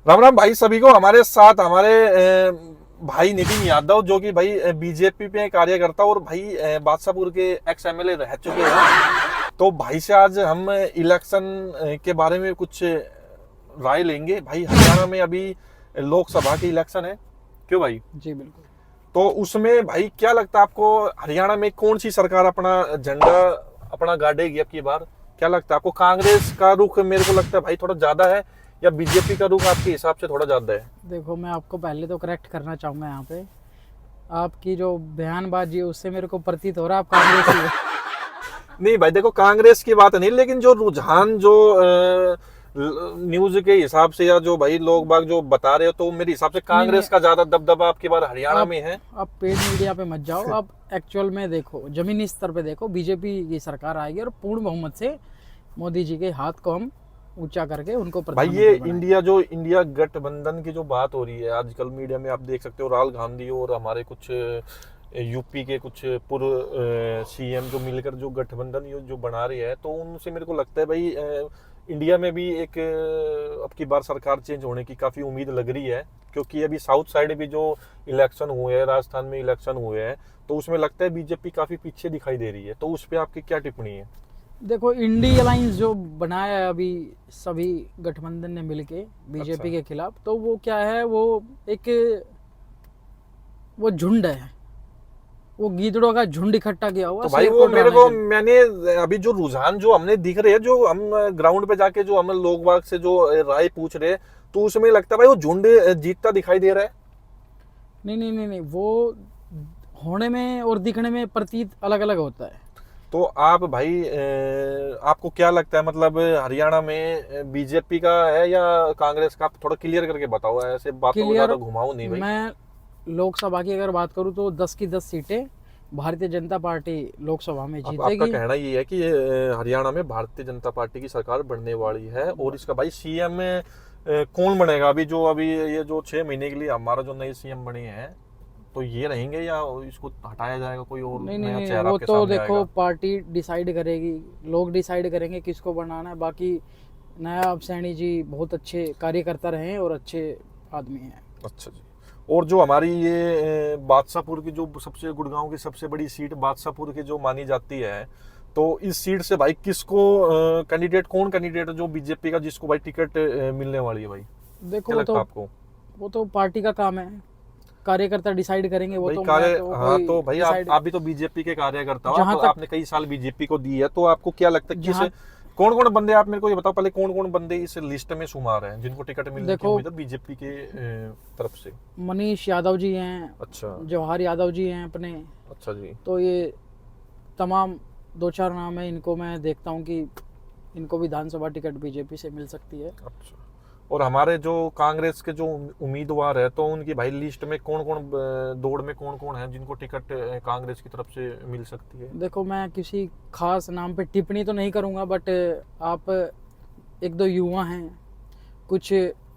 राम राम भाई सभी को। हमारे साथ हमारे भाई नितिन यादव जो कि भाई बीजेपी पे कार्यकर्ता और भाई बादशाहपुर के एक्स एमएलए रह चुके हैं। तो भाई से आज हम इलेक्शन के बारे में कुछ राय लेंगे। भाई हरियाणा में अभी लोकसभा के इलेक्शन है, क्यों भाई? जी बिल्कुल। तो उसमें भाई क्या लगता है आपको, हरियाणा में कौन सी सरकार अपना झंडा अपना गाड़ेगी अब की बार? क्या लगता है आपको? कांग्रेस का रुख मेरे को लगता है भाई थोड़ा ज्यादा है, या बीजेपी का रुख आपके हिसाब से थोड़ा ज्यादा है? देखो, मैं आपको पहले तो करेक्ट करना चाहूँगा यहाँ पे। आपकी जो बयानबाजी है उससे मेरे को प्रतीत हो रहा है आप कांग्रेसी हो। नहीं भाई देखो, कांग्रेस की बात नहीं, लेकिन जो रुझान जो न्यूज के हिसाब से या जो भाई लोग बाग जो बता रहे हो, तो मेरे हिसाब से नहीं नहीं, कांग्रेस का ज्यादा दबदबा आपकी बार हरियाणा में है। आप पेड मीडिया पे मत जाओ। आप एक्चुअल में देखो, जमीनी स्तर पे देखो, बीजेपी की सरकार आएगी और पूर्ण बहुमत से मोदी जी के हाथ को हम ऊंचा करके उनको भाई ये प्रधानमंत्री बनाएंगे। इंडिया गठबंधन की जो बात हो रही है आजकल मीडिया में, आप देख सकते हो राहुल गांधी और हमारे कुछ यूपी के कुछ पूर्व सीएम जो मिलकर जो गठबंधन जो बना रही है, तो उनसे मेरे को लगता है भाई इंडिया में भी एक अब की बार सरकार चेंज होने की काफी उम्मीद लग रही है। क्योंकि अभी साउथ साइड भी जो इलेक्शन हुए हैं, राजस्थान में इलेक्शन हुए हैं, तो उसमें लगता है बीजेपी काफी पीछे दिखाई दे रही है। तो उस पर आपकी क्या टिप्पणी है? देखो, इंडी अलायंस जो बनाया है अभी सभी गठबंधन ने मिलके बीजेपी अच्छा। के खिलाफ, तो वो क्या है, वो झुंड है। वो गीदड़ों का झुंड इकट्ठा किया हुआ तो भाई शेर वो को मेरे डराने को के लिए। मैंने अभी जो रुझान जो हमने दिख रहे हैं, जो हम ग्राउंड पे जाके जो हम लोग बाग से जो राय पूछ रहे हैं, तो उसमें लगता है भाई वो झुंड जीतता दिखाई दे रहा है। नहीं नहीं नहीं नहीं, वो होने में और दिखने में प्रतीत अलग अलग होता है। तो आप भाई आपको क्या लगता है, मतलब हरियाणा में बीजेपी का है या कांग्रेस का? आप थोड़ा क्लियर करके बताओ, ऐसे बातों को क्लियर। ज्यादा घुमाओ नहीं भाई। मैं लोकसभा की अगर बात करूं तो 10 की 10 सीटें भारतीय जनता पार्टी लोकसभा में अब आपका जीतेगी। कहना ये है कि हरियाणा में भारतीय जनता पार्टी की सरकार बनने वाली है, और इसका भाई सीएम कौन बनेगा? अभी ये जो 6 महीने के लिए हमारा जो नए सीएम बने हैं, तो ये रहेंगे या इसको हटाया जाएगा, कोई और नहीं नहीं नया नहीं, चेहरा वो आपके तो सामने देखो आएगा? पार्टी डिसाइड करेगी। लोग डिसाइड करेंगे किसको बनाना है। बाकी नायाब सैनी जी बहुत अच्छे कार्यकर्ता रहे हैं और अच्छे आदमी हैं। अच्छा जी। और जो हमारी ये बादशाहपुर की जो सबसे गुड़गांव की सबसे बड़ी सीट बादशाहपुर की जो मानी जाती है, तो इस सीट से भाई किसको कौन कैंडिडेट है जो बीजेपी का, जिसको भाई टिकट मिलने वाली है भाई? देखो, क्या लगता है आपको? वो तो पार्टी का काम है। कार्यकर्ता डिसाइड करेंगे। वो भाई तो मैं कार्य, तो हाँ कोई तो भाई डिसाइड। आप भी तो बीजेपी के कार्यकर्ता हो, जहां तक आपने कई साल बीजेपी को दी है, तो आपको क्या लगता है किस जहां कौन कौन बंदे, आप मेरे को ये बताओ पहले, कौन कौन बंदे इस लिस्ट में शुमार हैं जिनको टिकट मिलने की देखो, उम्मीद है बीजेपी के तरफ से? मनीष यादव जी हैं, अच्छा। जवाहर यादव जी हैं अपने। अच्छा जी। तो ये तमाम दो चार नाम है, इनको मैं देखता हूँ कि इनको विधानसभा टिकट बीजेपी से मिल सकती है। अच्छा। और हमारे जो कांग्रेस के जो उम्मीदवार है, तो उनकी भाई लिस्ट में कौन कौन, दौड़ में कौन कौन है जिनको टिकट कांग्रेस की तरफ से मिल सकती है? देखो, मैं किसी खास नाम पे टिप्पणी तो नहीं करूँगा, बट आप एक दो युवा हैं, कुछ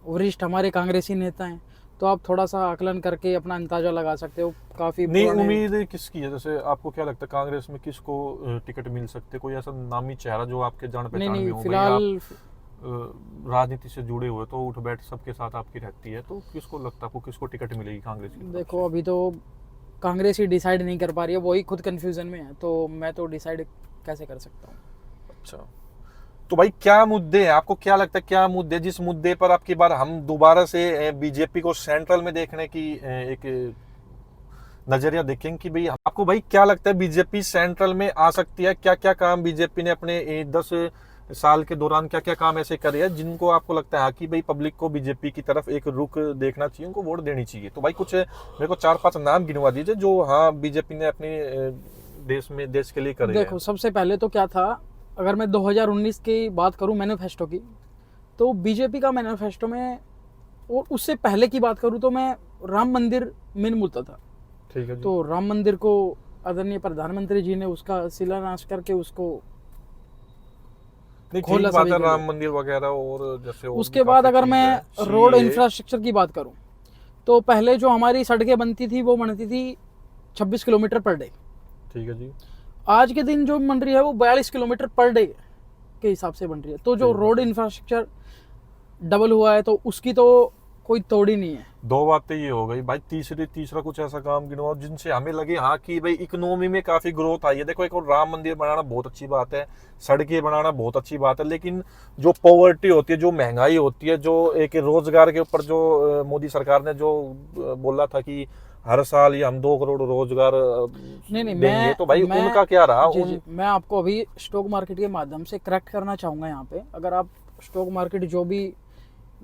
वरिष्ठ हमारे कांग्रेसी नेता हैं, तो आप थोड़ा सा आकलन करके अपना अंदाजा लगा सकते हो। काफ़ी नहीं, पुराने। उम्मीद किसकी है? जैसे आपको क्या लगता है कांग्रेस में किसको टिकट मिल सकते? कोई ऐसा नामी चेहरा जो आपके जान नहीं पहचान में नहीं, हो भाई? आप फिलहाल राजनीति से जुड़े हुए, तो उठ बैठ सबके साथ आपकी रहती है, तो किसको लगता है आपको किसको टिकट मिलेगी कांग्रेस की तरफ देखो, से? अभी तो कांग्रेस ही डिसाइड नहीं कर पा रही है, वही खुद कंफ्यूजन में है, तो मैं तो डिसाइड कैसे कर सकता हूँ। अच्छा। तो भाई क्या मुद्दे हैं, आपको क्या लगता है क्या मुद्दे, जिस मुद्दे पर आपकी बार हम दोबारा से बीजेपी को सेंट्रल में देखने की एक नजरिया देखेंगे कि भाई आपको भाई क्या लगता है बीजेपी सेंट्रल में आ सकती है? क्या क्या काम बीजेपी ने अपने 10 साल के दौरान क्या क्या काम ऐसे करे हैं जिनको आपको लगता है हाँ कि भाई पब्लिक को बीजेपी की तरफ एक रुख देखना चाहिए, उनको वोट देनी चाहिए? तो भाई कुछ मेरे को 4-5 नाम गिनवा दीजिए जो हाँ बीजेपी ने अपने देश के लिए करे हैं। देखो, सबसे पहले तो क्या था, अगर मैं 2019 की बात करूं मैनिफेस्टो की, तो बीजेपी का मैनिफेस्टो में, और उससे पहले की बात करूं तो मैं राम मंदिर मेन मुद्दा था। ठीक है जी। तो राम मंदिर को आदरणीय प्रधानमंत्री जी ने उसका शिलान्यास करके उसको नहीं खोला ठीक बात सभी है, के राम लिए। मंदिर वगैरह और जैसे और भी उसके बाद काफी अगर चीज मैं है, रोड सीए। इंफ्रास्ट्रक्चर की बात करूं, तो पहले जो हमारी सड़कें बनती थी वो बनती थी 26 किलोमीटर पर डे। ठीक है जी। आज के दिन जो बन रही है वो 42 किलोमीटर पर डे के हिसाब से बन रही है। तो जो ठीक रोड है। इंफ्रास्ट्रक्चर डबल हुआ है तो उसकी तो कोई तोड़ ही नहीं है। दो बातें ये हो गई भाई। तीसरा कुछ ऐसा काम गिनवाओ जिनसे हमें लगे हाँ कि भाई इकोनॉमी में काफी ग्रोथ आई है। देखो, एक और राम मंदिर बनाना बहुत अच्छी बात है, सड़कें बनाना बहुत अच्छी बात है, लेकिन जो पॉवर्टी होती है, जो महंगाई होती है, जो एक रोजगार के ऊपर जो मोदी सरकार ने जो बोला था कि हर साल ये हम 2 करोड़ रोजगार नहीं नहीं, देंगे, तो भाई मैं उनका क्या रहा? जी, मैं आपको अभी स्टॉक मार्केट के माध्यम से करेक्ट करना चाहूँगा यहाँ पे। अगर आप स्टॉक मार्केट, जो भी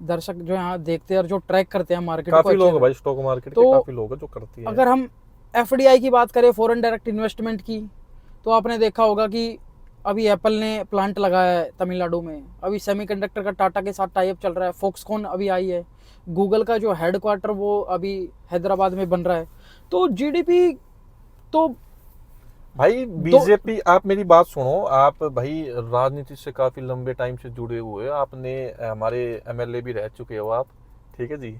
दर्शक जो यहाँ देखते हैं और जो ट्रैक करते हैं मार्केट को, काफी लोग हैं भाई स्टॉक मार्केट के, तो काफी लोग हैं जो करती है। अगर हम एफडीआई की बात करें, फॉरेन डायरेक्ट इन्वेस्टमेंट की, तो आपने देखा होगा कि अभी एप्पल ने प्लांट लगाया है तमिलनाडु में, अभी सेमीकंडक्टर का टाटा के साथ टाई अप चल रहा है, फॉक्सकॉन अभी आई है, गूगल का जो हेडक्वार्टर वो अभी हैदराबाद में बन रहा है। तो जीडीपी तो भाई बीजेपी, आप मेरी बात सुनो, आप भाई राजनीति से काफी लंबे टाइम से जुड़े हुए हो, आपने हमारे एमएलए भी रह चुके हो आप, ठीक है जी।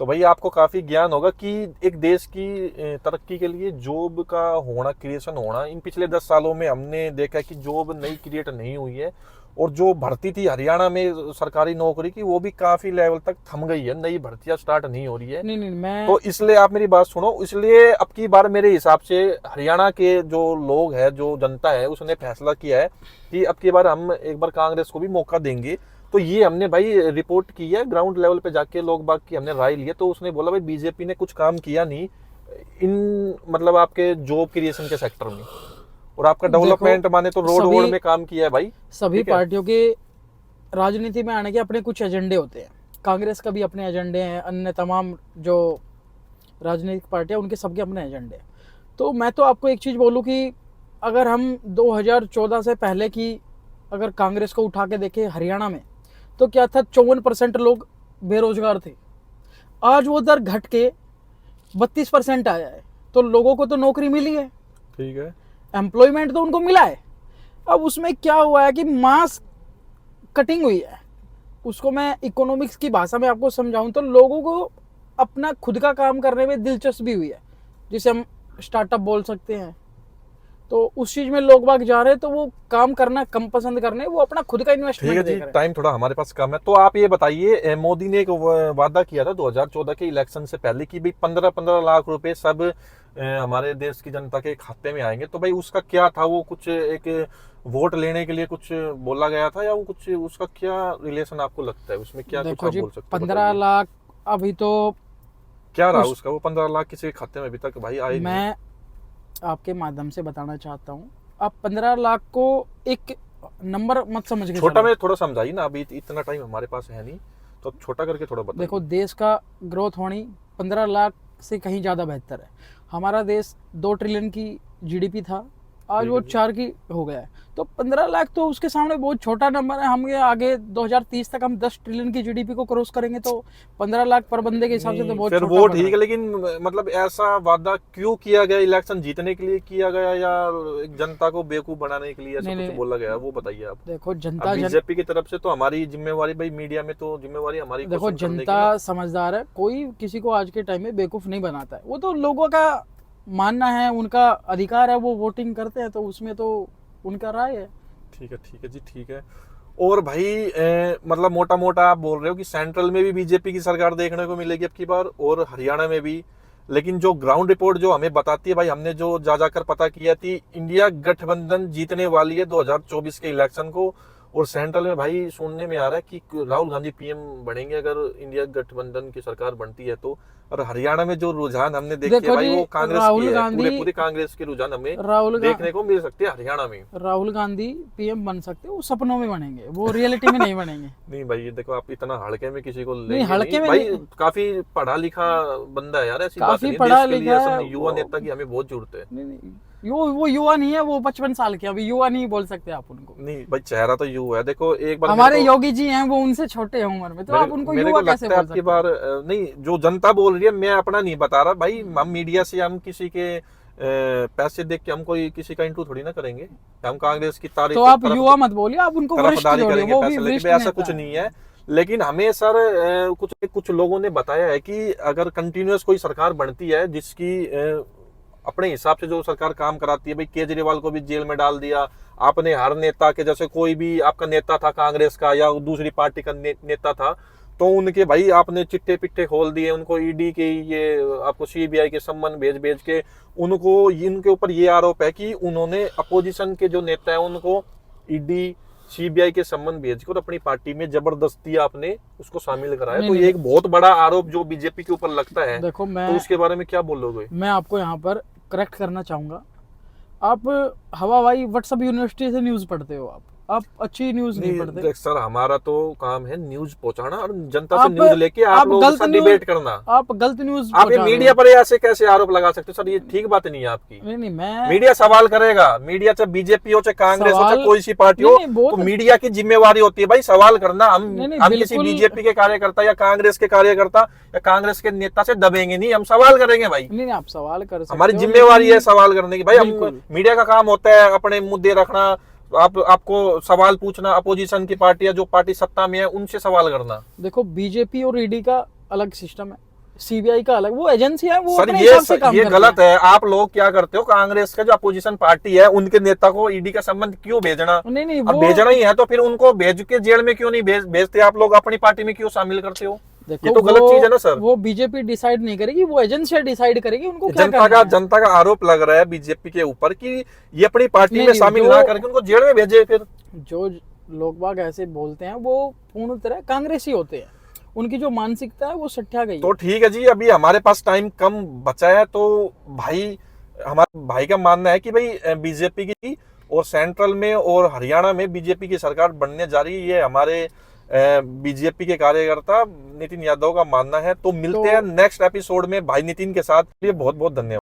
तो भाई आपको काफी ज्ञान होगा कि एक देश की तरक्की के लिए जॉब का होना, क्रिएशन होना, इन पिछले 10 सालों में हमने देखा कि जॉब नई क्रिएट नहीं हुई है। और जो भर्ती थी हरियाणा में सरकारी नौकरी की, वो भी काफी लेवल तक थम गई है, नई भर्तियां स्टार्ट नहीं हो रही है। नहीं, मैं तो इसलिए आप मेरी बात सुनो, इसलिए अब की बार मेरे हिसाब से हरियाणा के जो लोग हैं, जो जनता है, उसने फैसला किया है कि अब की बार हम एक बार कांग्रेस को भी मौका देंगे। तो ये हमने भाई रिपोर्ट की है, ग्राउंड लेवल पे जाके लोग बाग की हमने राय ली है। तो उसने बोला भाई बीजेपी ने कुछ काम किया नहीं इन मतलब आपके जॉब क्रिएशन के सेक्टर में, और आपका डेवलपमेंट माने तो रोड वोड में काम किया है भाई। सभी पार्टियों के राजनीति में आने के अपने कुछ एजेंडे होते हैं, कांग्रेस का भी अपने एजेंडे हैं, अन्य तमाम जो राजनीतिक पार्टियां उनके सबके अपने एजेंडे हैं। तो मैं तो आपको एक चीज़ बोलूँ कि अगर हम 2014 से पहले की अगर कांग्रेस को उठा के देखें हरियाणा में, तो क्या था, 54% लोग बेरोजगार थे। आज वो दर घट के 32% आया है। तो लोगों को तो नौकरी मिली है, ठीक है, एम्प्लॉयमेंट तो उनको मिला है। अब उसमें क्या हुआ है कि मास कटिंग हुई है। उसको मैं इकोनॉमिक्स की भाषा में आपको समझाऊं तो लोगों को अपना खुद का काम करने में दिलचस्पी हुई है, जिसे हम स्टार्टअप बोल सकते हैं। तो उस चीज में लोग बाग जा रहे हैं, तो वो काम करना कम पसंद करने, वो अपना खुद का इन्वेस्टमेंट देख रहे हैं। टाइम थोड़ा हमारे पास कम है, तो आप ये बताइए, मोदी ने एक वादा किया था 2014 के इलेक्शन से पहले कि भाई 15-15 लाख रुपए सब हमारे देश की जनता के खाते में आएंगे। तो भाई उसका क्या था? वो कुछ एक वोट लेने के लिए कुछ बोला गया था, या वो कुछ उसका क्या रिलेशन आपको लगता है उसमें? क्या कुछ आप बोल सकते हैं? 15 लाख अभी तो क्या रहा उसका? वो 15 लाख किसी के खाते में अभी तक भाई आए? मैं आपके माध्यम से बताना चाहता हूँ, आप 15 लाख को एक नंबर मत समझ के छोटा में थोड़ा समझाइए ना, अभी इतना टाइम हमारे पास है नहीं, तो छोटा करके थोड़ा बताइए। देखो, देश का ग्रोथ होनी 15 लाख से कहीं ज़्यादा बेहतर है। हमारा देश 2 ट्रिलियन की जीडीपी था, आज वो 4 की हो गया है। तो 15 लाख तो उसके सामने बहुत छोटा नंबर है। हम ये आगे 2030 तक हम 10 ट्रिलियन की जीडीपी को क्रॉस करेंगे, तो 15 लाख पर बंदे के हिसाब से तो बहुत फिर छोटा वो पड़ रहा ठीक है, लेकिन मतलब ऐसा वादा क्यों किया गया? इलेक्शन जीतने के लिए किया गया, या एक जनता को बेवकूफ बनाने के लिए ऐसा कुछ बोला गया? वो बताइए आप। देखो, जनता बीजेपी की तरफ से तो हमारी जिम्मेवारी भाई, मीडिया में तो जिम्मेवारी हमारी। देखो, जनता समझदार है, कोई किसी को आज के टाइम में बेवकूफ नहीं बनाता है। वो तो लोगों का मानना है, उनका अधिकार है, वो वोटिंग करते हैं, तो उसमें तो उनका राय है। ठीक है जी, ठीक है। और भाई मतलब मोटा मोटा आप बोल रहे हो कि सेंट्रल में भी बीजेपी की सरकार देखने को मिलेगी अब की बार, और हरियाणा में भी। लेकिन जो ग्राउंड रिपोर्ट जो हमें बताती है भाई, हमने जो जाकर पता किया थी, इंडिया गठबंधन जीतने वाली है 2024 के इलेक्शन को। और सेंट्रल में भाई सुनने में आ रहा है कि राहुल गांधी पीएम बनेंगे अगर इंडिया गठबंधन की सरकार बनती है तो। और हरियाणा में जो रुझान हमने देखे भाई, वो कांग्रेस की है, पूरे कांग्रेस के रुझान हमें देखने को मिल सकते हैं हरियाणा में। राहुल गांधी पीएम बन सकते हैं, वो सपनों में बनेंगे, वो रियलिटी में नहीं बनेंगे। नहीं भाई, देखो आप इतना हड़के में किसी को नहीं, हड़के में भाई, काफी पढ़ा लिखा बंदा है यार, ऐसी बात नहीं। पढ़ा लिखा युवा नेता की हमें बहुत जरूरत है। वो युवा नहीं है, वो 55 साल के, अभी युवा नहीं बोल सकते आप उनको। नहीं भाई, चेहरा तो युवा है। देखो एक बार हमारे योगी जी हैं, वो उनसे छोटे हैं उम्र में, तो आप उनको युवा कैसे बोल सकते हैं? बार नहीं, जो जनता बोल रही है, मैं अपना नहीं बता रहा भाई। हम मीडिया से हम किसी के पैसे देख के हम कोई किसी का इंटरव्यू थोड़ी ना करेंगे। हम कांग्रेस की तारीफ, तो आप युवा मत बोलिए, आप उनको वरिष्ठ जोड़िए, वो भी वरिष्ठ ऐसा कुछ नहीं है। लेकिन हमें सर कुछ लोगों ने बताया है कि अगर कंटिन्यूअस कोई सरकार बनती है, जिसकी अपने हिसाब से जो सरकार काम कराती है, भाई केजरीवाल को भी जेल में डाल दिया आपने, हर नेता के, जैसे कोई भी आपका नेता था कांग्रेस का या दूसरी पार्टी का नेता था, तो उनके भाई आपने चिट्टे पिट्टे खोल दिए, उनको ईडी के ये आपको सीबीआई के सम्मन भेज भेज के उनको इनके ऊपर ये आरोप है कि उन्होंने अपोजिशन के जो नेता है उनको ईडी सीबीआई के सम्मन भेज कर अपनी पार्टी में जबरदस्ती आपने उसको शामिल कराया। नहीं, तो नहीं। ये एक बहुत बड़ा आरोप जो बीजेपी के ऊपर लगता है, देखो तो मैं उसके बारे में क्या बोलोगे? मैं आपको यहाँ पर करेक्ट करना चाहूंगा। आप हवाई व्हाट्सएप यूनिवर्सिटी से न्यूज़ पढ़ते हो, आप अच्छी न्यूज़ नहीं पढ़ते। देख सर, हमारा तो काम है न्यूज पहुंचाना और जनता से आप- न्यूज लेके आप लोगों के गलत साथ न्यूज़- डिबेट करना। आप गलत न्यूज़ आप ये पहुंचा रहे मीडिया हो। पर ऐसे कैसे आरोप लगा सकते हो सर? ये ठीक बात नहीं है आपकी। नहीं मैं मीडिया सवाल करेगा, मीडिया चाहे बीजेपी हो चाहे कांग्रेस हो चाहे सवाल- कोई सी पार्टी हो, नहीं, वो तो तो- मीडिया की जिम्मेवारी होती है भाई सवाल करना। हम नहीं, हम किसी बिल्कुल- बीजेपी के कार्यकर्ता या कांग्रेस के कार्यकर्ता या कांग्रेस के नेता से दबेंगे नहीं, हम सवाल करेंगे भाई। नहीं आप सवाल कर सकते हमारी हो, जिम्मेवारी है लेकिन- सवाल करने की भाई। हम बिल्कुल। मीडिया का काम होता है अपने मुद्दे रखना, आपको सवाल पूछना, अपोजिशन की पार्टी या जो पार्टी सत्ता में है उनसे सवाल करना। देखो बीजेपी और ईडी का अलग सिस्टम है, सीबीआई का अलग, वो एजेंसी है, वो सर अपने ये हिसाब से काम ये करती गलत है। आप लोग क्या करते हो, कांग्रेस का जो अपोजिशन पार्टी है उनके नेता को ईडी का संबंध क्यों भेजना? नहीं अब वो भेजना ही है तो फिर उनको भेज के जेल में क्यों नहीं भेजते? आप लोग अपनी पार्टी में क्यों शामिल करते हो? देखो ये तो गलत चीज है ना सर। वो बीजेपी डिसाइड नहीं करेगी, वो एजेंसी डिसाइड करेगी उनको क्या करना है। जनता का आरोप लग रहा है बीजेपी के ऊपर कि ये अपनी पार्टी नहीं, में नहीं, शामिल जो- ना करके उनको जेल में भेजे। फिर जो लोग बाग ऐसे बोलते हैं वो पूर्ण तरह कांग्रेसी होते हैं, उनकी जो मानसिकता है वो सट्टा गई है। तो ठीक है जी, अभी हमारे पास टाइम कम बचा है, तो भाई हमारा भाई का मानना है कि भाई बीजेपी की और सेंट्रल में और हरियाणा में बीजेपी की सरकार बनने जा रही है, ये हमारे बीजेपी के कार्यकर्ता नितिन यादव का मानना है। तो मिलते हैं नेक्स्ट एपिसोड में भाई नितिन के साथ। ये बहुत बहुत धन्यवाद।